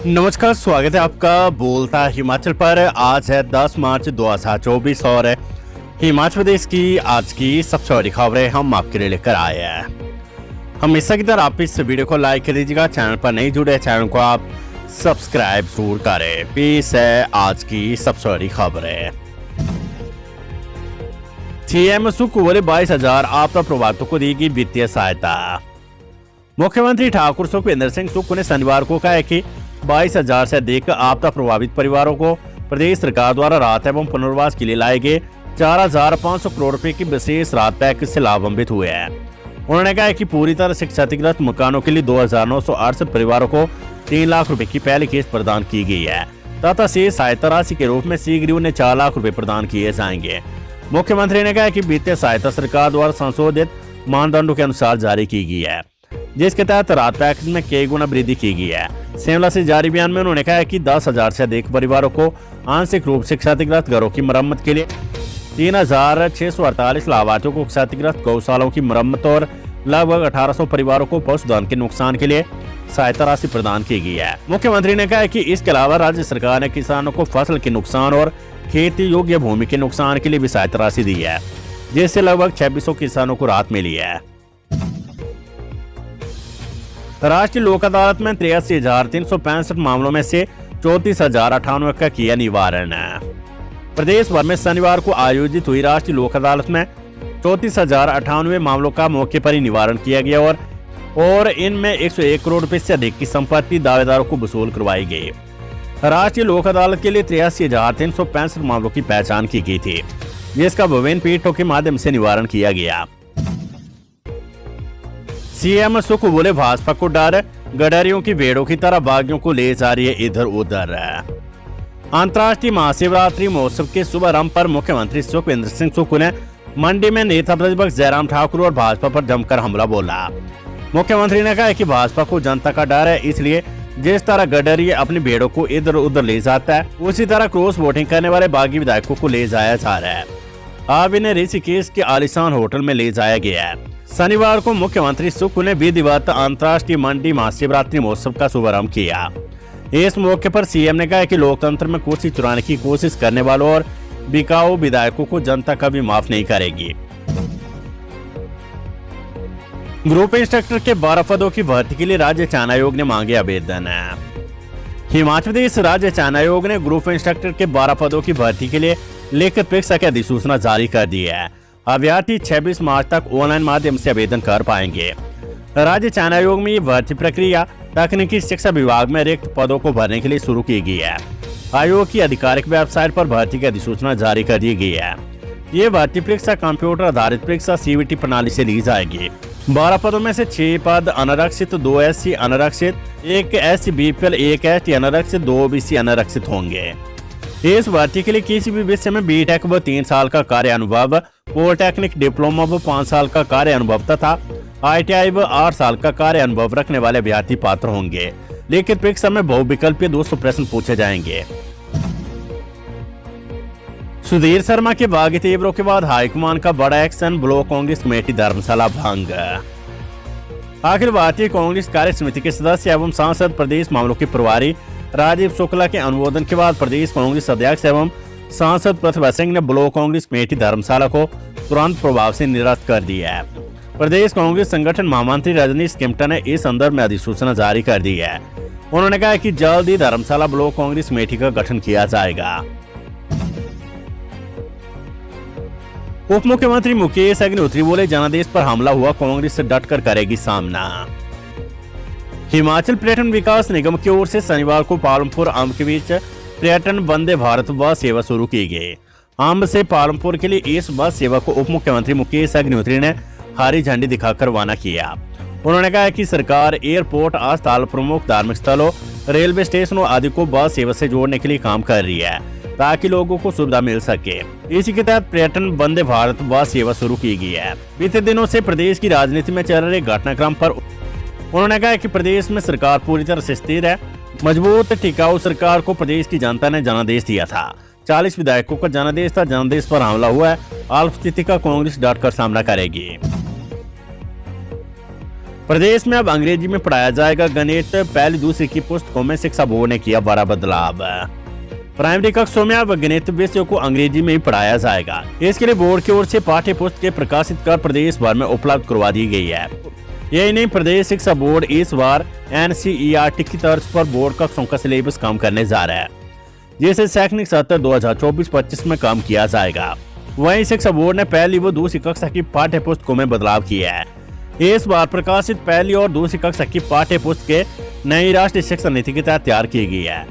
नमस्कार, स्वागत है आपका बोलता हिमाचल पर। आज है 10 मार्च 2024 और हिमाचल प्रदेश की आज की सबसे बड़ी खबरें हम आपके लिए लेकर आए हैं। हमेशा की तरह आप इस वीडियो को लाइक कर दीजिएगा। चैनल पर नहीं जुड़े, चैनल को आप सब्सक्राइब जरूर करें। पेश है आज की सबसे बड़ी खबरें। सीएम सुख बोले 22,000 आपदा प्रभावितों को देगी वित्तीय सहायता। मुख्यमंत्री ठाकुर सुखविंदर सिंह सुक्खू ने शनिवार को कहा है कि 22,000 से अधिक आपदा प्रभावित परिवारों को प्रदेश सरकार द्वारा राहत एवं पुनर्वास के लिए लाए गए 4,500 करोड़ रुपए की विशेष राहत पैकेज से लाभान्वित हुए हैं। उन्होंने कहा कि पूरी तरह से क्षतिग्रस्त मकानों के लिए 2,968 परिवारों को 3 लाख रुपए की पहली किस्त प्रदान की गई है तथा शेष सहायता राशि के रूप में शीघ्र उन्हें 4 लाख रुपए प्रदान किए जाएंगे। मुख्यमंत्री ने कहा कि वित्तीय सहायता सरकार द्वारा संशोधित मानदंडों के अनुसार जारी की गई है, जिसके तहत राहत पैकेज में कई गुना वृद्धि की गई है। शिमला से जारी बयान में उन्होंने कहा कि 10,000 से अधिक परिवारों को आंशिक रूप से क्षतिग्रस्त घरों की मरम्मत के लिए 3,648 लाभार्थियों को क्षतिग्रस्त गौशालाओं की मरम्मत और लगभग 1,800 परिवारों को पशुधन के नुकसान के लिए सहायता राशि प्रदान की गई है। मुख्यमंत्री ने कहा कि इसके अलावा राज्य सरकार ने किसानों को फसल के नुकसान और खेती योग्य भूमि के नुकसान के लिए भी सहायता राशि दी है, जिससे लगभग 2600 किसानों को राहत मिली है। राष्ट्रीय लोक अदालत में 83,365 मामलों में से 34,098 का किया निवारण। प्रदेश भर में शनिवार को आयोजित हुई राष्ट्रीय लोक अदालत में 34,098 मामलों का मौके पर ही निवारण किया गया और इनमें 101 करोड़ रुपए से अधिक की संपत्ति दावेदारों को वसूल करवाई गई। राष्ट्रीय लोक अदालत के लिए 83,365 मामलों की पहचान की गई थी, जिसका विभिन्न पीठों के माध्यम से निवारण किया गया। सीएम सुख बोले भाजपा को डर, गडरियों की भेड़ों की तरह बागियों को ले जा रही है इधर उधर। अंतर्राष्ट्रीय महाशिवरात्रि महोत्सव के शुभारंभ पर मुख्यमंत्री सुखविंदर सिंह सुक्खू ने मंडी में नेता प्रतिपक्ष जयराम ठाकुर और भाजपा पर जमकर हमला बोला। मुख्यमंत्री ने कहा कि भाजपा को जनता का डर है, इसलिए जिस तरह गडरी अपनी भेड़ों को इधर उधर ले जाता है, उसी तरह क्रॉस वोटिंग करने वाले बागी विधायकों को ले जाया जा रहा है। अब इन्हें ऋषिकेश के आलीशान होटल में ले जाया गया है। शनिवार को मुख्यमंत्री सुक्खू ने विधिवत अंतर्राष्ट्रीय मंडी महाशिवरात्रि महोत्सव का शुभारंभ किया। इस मौके पर सीएम ने कहा कि लोकतंत्र में कुर्सी चुराने की कोशिश करने वालों और बिकाऊ विधायकों को जनता कभी माफ नहीं करेगी। ग्रुप इंस्ट्रक्टर के 12 पदों की भर्ती के लिए राज्य चयन आयोग ने मांगे आवेदन। हिमाचल प्रदेश राज्य चयन आयोग ने ग्रुप इंस्ट्रक्टर के 12 पदों की भर्ती के लिए लिखित परीक्षा की अधिसूचना जारी कर दी है। अभ्यर्थी 26 मार्च तक ऑनलाइन माध्यम से आवेदन कर पाएंगे। राज्य चयन आयोग में ये भर्ती प्रक्रिया तकनीकी शिक्षा विभाग में रिक्त पदों को भरने के लिए शुरू की गई है। आयोग की आधिकारिक वेबसाइट पर भर्ती की अधिसूचना जारी कर दी गई है। ये भर्ती परीक्षा कंप्यूटर आधारित परीक्षा सीवीटी प्रणाली से ली जाएगी। 12 पदों में से 6 पद अनारक्षित, 2 SC अनारक्षित, 1 SC BPL, 1 ST अनारक्षित, 2 OBC अनारक्षित होंगे। इस भर्ती के लिए किसी भी विषय में बीटेक व 3 साल का कार्य अनुभव, पॉलिटेक्निक डिप्लोमा व 5 साल का कार्य अनुभव तथा ITI व 8 साल का कार्य अनुभव रखने वाले अभ्यर्थी पात्र होंगे। लिखित परीक्षा में बहुविकल्पीय 200 प्रश्न पूछे जाएंगे। सुधीर शर्मा के बागी तेवरों के बाद हाईकमान का बड़ा एक्शन, ब्लॉक कांग्रेस कमेटी धर्मशाला भंग। अखिल भारतीय कांग्रेस कार्य समिति के सदस्य एवं सांसद प्रदेश मामलों के प्रभारी राजीव शुक्ला के अनुमोदन के बाद प्रदेश कांग्रेस अध्यक्ष एवं सांसद प्रतिभा सिंह ने ब्लॉक कांग्रेस कमेटी धर्मशाला को तुरंत प्रभाव से निरस्त कर दिया है। प्रदेश कांग्रेस संगठन महामंत्री रजनीश किमटा ने इस संदर्भ में अधिसूचना जारी कर दी है। उन्होंने कहा कि जल्द ही धर्मशाला ब्लॉक कांग्रेस कमेटी का गठन किया जाएगा। उप मुख्यमंत्री मुकेश अग्निहोत्री बोले जनादेश पर हमला हुआ, कांग्रेस से डटकर करेगी सामना। हिमाचल पर्यटन विकास निगम की ओर से शनिवार को पालमपुर अंब के बीच पर्यटन वंदे भारत बस सेवा शुरू की गई। अंब से पालमपुर के लिए इस बस सेवा को उप मुख्यमंत्री मुकेश अग्निहोत्री ने हरी झंडी दिखाकर रवाना किया। उन्होंने कहा कि सरकार एयरपोर्ट, अस्पताल, प्रमुख धार्मिक स्थलों, रेलवे स्टेशनों आदि को बस सेवा से जोड़ने के लिए काम कर रही है ताकि लोगों को सुविधा मिल सके। इसी के तहत पर्यटन वंदे भारत बस सेवा शुरू की गई है। बीते दिनों से प्रदेश की राजनीति में चल रहे घटनाक्रम पर उन्होंने कहा कि प्रदेश में सरकार पूरी तरह से स्थिर है। मजबूत टिकाऊ सरकार को प्रदेश की जनता ने जनादेश दिया था। 40 विधायकों का जनादेश था। जनादेश पर हमला हुआ है। अल्प स्थिति का कांग्रेस डटकर सामना करेगी। प्रदेश में अब अंग्रेजी में पढ़ाया जाएगा गणित। पहली दूसरी की पुस्तकों में शिक्षा बोर्ड ने किया बड़ा बदलाव। प्राइमरी कक्षों में अब गणित विषय को अंग्रेजी में ही पढ़ाया जाएगा। इसके लिए बोर्ड की ओर से पाठ्य पुस्तकें प्रकाशित कर प्रदेश भर में उपलब्ध करवा दी गई है। यही नहीं, प्रदेश शिक्षा बोर्ड इस बार NCERT की तर्ज पर बोर्ड कक्षों का सिलेबस कम करने जा रहा है, जिसे शैक्षणिक सत्र 2024-25 में कम किया जाएगा। वहीं शिक्षा बोर्ड ने पहली व दूसरी कक्षा की पाठ्य पुस्तकों में बदलाव किया है। इस बार प्रकाशित पहली और दूसरी कक्षा की पाठ्य पुस्तकें नई राष्ट्रीय शिक्षा नीति के तहत तैयार की गई है।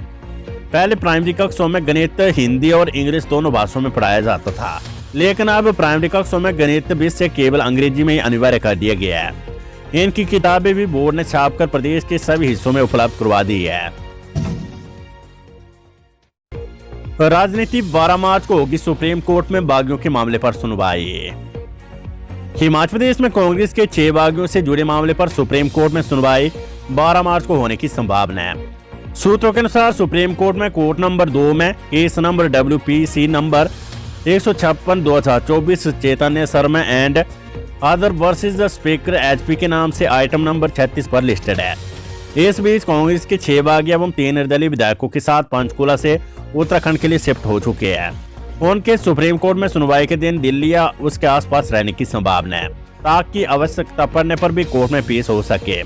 पहले प्राइमरी कक्षों में गणित हिंदी और इंग्लिश दोनों भाषाओं में पढ़ाया जाता था, लेकिन अब प्राइमरी कक्षों में गणित विषय केवल अंग्रेजी में ही अनिवार्य कर दिया गया है। इनकी किताबें भी बोर्ड ने छापकर प्रदेश के सभी हिस्सों में उपलब्ध करवा दी है। राजनीति 12 मार्च को होगी सुप्रीम कोर्ट में बागियों के मामले पर सुनवाई। हिमाचल प्रदेश में कांग्रेस के 6 बागियों से जुड़े मामले पर सुप्रीम कोर्ट में सुनवाई 12 मार्च को होने की संभावना है। सूत्रों के अनुसार सुप्रीम कोर्ट में कोर्ट नंबर 2 में case number WPC number 156/2024 Chaitanya Sharma and other versus the speaker HP के नाम से आइटम नंबर 36 पर लिस्टेड है। इस बीच कांग्रेस के 6 बागी एवं 3 निर्दलीय विधायकों के साथ पंचकुला से उत्तराखंड के लिए शिफ्ट हो चुके हैं। उनके सुप्रीम कोर्ट में सुनवाई के दिन दिल्ली या उसके आसपास रहने की संभावना है, ताकि आवश्यकता पड़ने पर भी कोर्ट में पेश हो सके।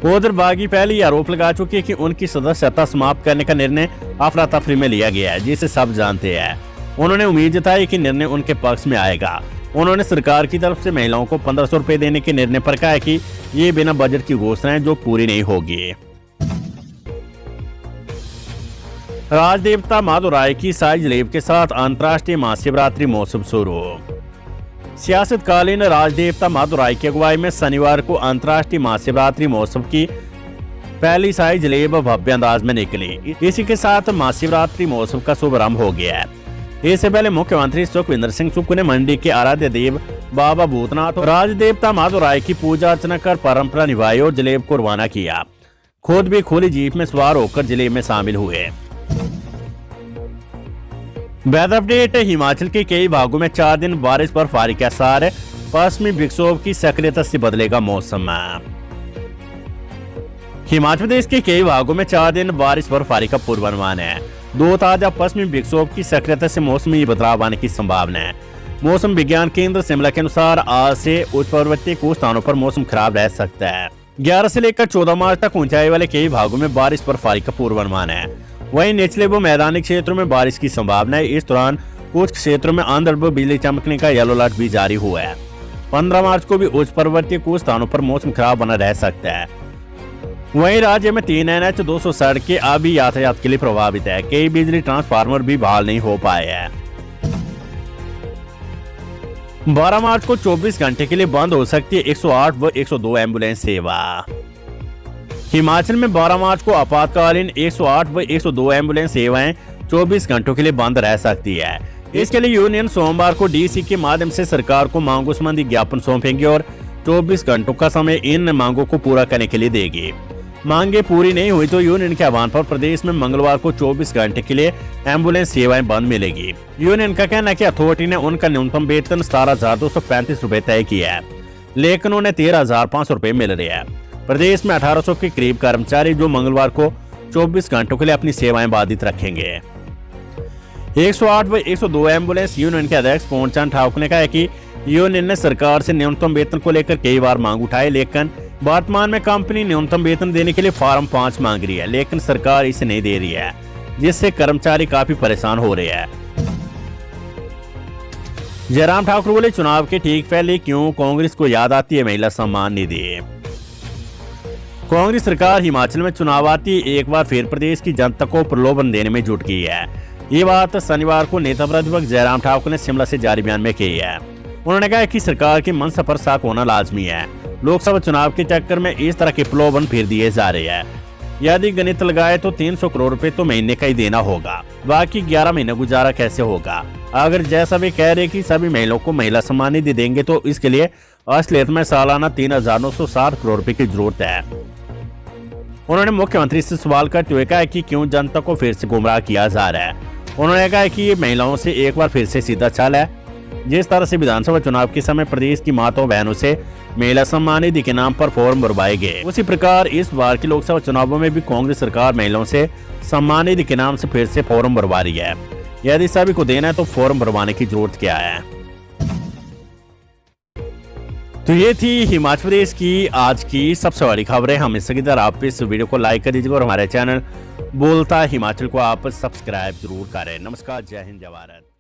उधर बागी पहले आरोप लगा चुके कि उनकी सदस्यता समाप्त करने का निर्णय अफरा तफरी में लिया गया है, जिसे सब जानते हैं। उन्होंने उम्मीद जताई कि निर्णय उनके पक्ष में आएगा। उन्होंने सरकार की तरफ से महिलाओं को 1500 रुपए देने के निर्णय पर कहा कि ये बिना बजट की घोषणा है जो पूरी नहीं होगी। राजदेवता माधोराय की शाही जलेब के साथ अंतर्राष्ट्रीय महाशिवरात्रि महोत्सव शुरू। सियासतकालीन राजदेवता माधोराय की अगुवाई में शनिवार को अंतर्राष्ट्रीय महाशिवरात्रि महोत्सव की पहली शाही जलेब भव्य अंदाज में निकली। इसी के साथ महाशिवरात्रि महोत्सव का शुभारंभ हो गया है। इससे पहले मुख्यमंत्री सुखविंदर सिंह सुक्खू ने मंडी के आराध्य देव बाबा भूतनाथ और राजदेवता माधोराय की पूजा अर्चना कर परंपरा निभाई और जलेब को रवाना किया। खुद भी खुली जीप में सवार होकर जलेब में शामिल हुए। Weather update. हिमाचल के कई भागों में 4 दिन बारिश बर्फबारी के आसार। पश्चिमी विक्षोभ की सक्रियता से बदलेगा मौसम। हिमाचल प्रदेश के कई भागों में 4 दिन बारिश बर्फबारी का पूर्वानुमान है। 2 ताजा पश्चिमी विक्षोभ की सक्रियता से मौसम में बदलाव आने की संभावना है। मौसम विज्ञान केंद्र शिमला के अनुसार आज से उच्च पर्वतीय कुछ स्थानों पर मौसम खराब रह सकता है। 11 से लेकर 14 मार्च तक ऊंचाई वाले कई भागों में बारिश बर्फबारी का पूर्वानुमान है। वहीं निचले व मैदानी क्षेत्रों में बारिश की संभावना है। इस दौरान कुछ क्षेत्रों में आंधी व बिजली चमकने का येलो अलर्ट भी जारी हुआ है। 15 मार्च को भी उच्च पर्वतीय कुछ स्थानों पर मौसम खराब बना रह सकता है। वहीं राज्य में 3 NH 200 सड़कें अभी यातायात के लिए प्रभावित है। कई बिजली ट्रांसफार्मर भी बहाल नहीं हो पाए हैं। 12 मार्च को 24 घंटे के लिए बंद हो सकती है 108 व 102 एम्बुलेंस सेवा। हिमाचल में 12 मार्च को आपातकालीन 108 व 102 एम्बुलेंस सेवाएं 24 घंटों के लिए बंद रह सकती है। इसके लिए यूनियन सोमवार को DC के माध्यम से सरकार को मांगों संबंधी ज्ञापन सौंपेंगे और 24 घंटों का समय इन मांगों को पूरा करने के लिए देगी। मांगे पूरी नहीं हुई तो यूनियन के आह्वान पर प्रदेश में मंगलवार को 24 घंटे के लिए एम्बुलेंस सेवाएं बंद मिलेगी। यूनियन का कहना है कि अथॉरिटी ने उनका न्यूनतम वेतन 17,235 रुपए तय किया है, लेकिन उन्हें 13,500 रुपए मिल रहे हैं। प्रदेश में 1800 के करीब कर्मचारी जो मंगलवार को 24 घंटों के लिए अपनी सेवाएं बाधित रखेंगे। 108 व 102 एम्बुलेंस यूनियन के अध्यक्ष पूर्णचंद ठाकुर ने कहा है कि यूनियन ने सरकार से न्यूनतम वेतन को लेकर कई बार मांग उठाई, लेकिन वर्तमान में कंपनी न्यूनतम वेतन देने के लिए फॉर्म 5 मांग रही है, लेकिन सरकार इसे नहीं दे रही है, जिससे कर्मचारी काफी परेशान हो रहे हैं। जयराम ठाकुर बोले, चुनाव के ठीक पहले क्यों कांग्रेस को याद आती है महिला सम्मान निधि। कांग्रेस सरकार हिमाचल में चुनाव आती एक बार फिर प्रदेश की जनता को प्रलोभन देने में जुट गई है। ये बात शनिवार को नेता प्रतिपक्ष जयराम ठाकुर ने शिमला से जारी बयान में कही है। उन्होंने कहा कि सरकार की मंशा पर शक होना लाजमी है। लोकसभा चुनाव के चक्कर में इस तरह के प्रलोभन फिर दिए जा रहे हैं। यदि गणित लगाए तो 300 करोड़ रुपए तो महीने का ही देना होगा, बाकी 11 महीने गुजारा कैसे होगा। अगर जैसा वे कह रहे कि सभी महिलाओं को महिला सम्मान निधि देंगे तो इसके लिए असलियत में सालाना 3,960 करोड़ रुपए की जरूरत है। उन्होंने मुख्यमंत्री से सवाल करते हुए कहा कि क्यों जनता को फिर से गुमराह किया जा रहा है। उन्होंने कहा कि ये महिलाओं से एक बार फिर से सीधा चाल है। जिस तरह से विधानसभा चुनाव के समय प्रदेश की माताओं बहनों से महिला सम्मान निधि के नाम पर फॉर्म भरवाए गए, उसी प्रकार इस बार की लोकसभा चुनावों में भी कांग्रेस सरकार महिलाओं से सम्मान निधि के नाम से फिर से फॉर्म भरवा रही है। यदि सभी को देना है तो फॉर्म भरवाने की जरूरत क्या है। तो ये थी हिमाचल प्रदेश की आज की सबसे बड़ी खबरें। हम इससे इधर आप इस वीडियो को लाइक कर दीजिएगा और हमारे चैनल बोलता हिमाचल को आप सब्सक्राइब जरूर करें। नमस्कार, जय हिंद, जय भारत।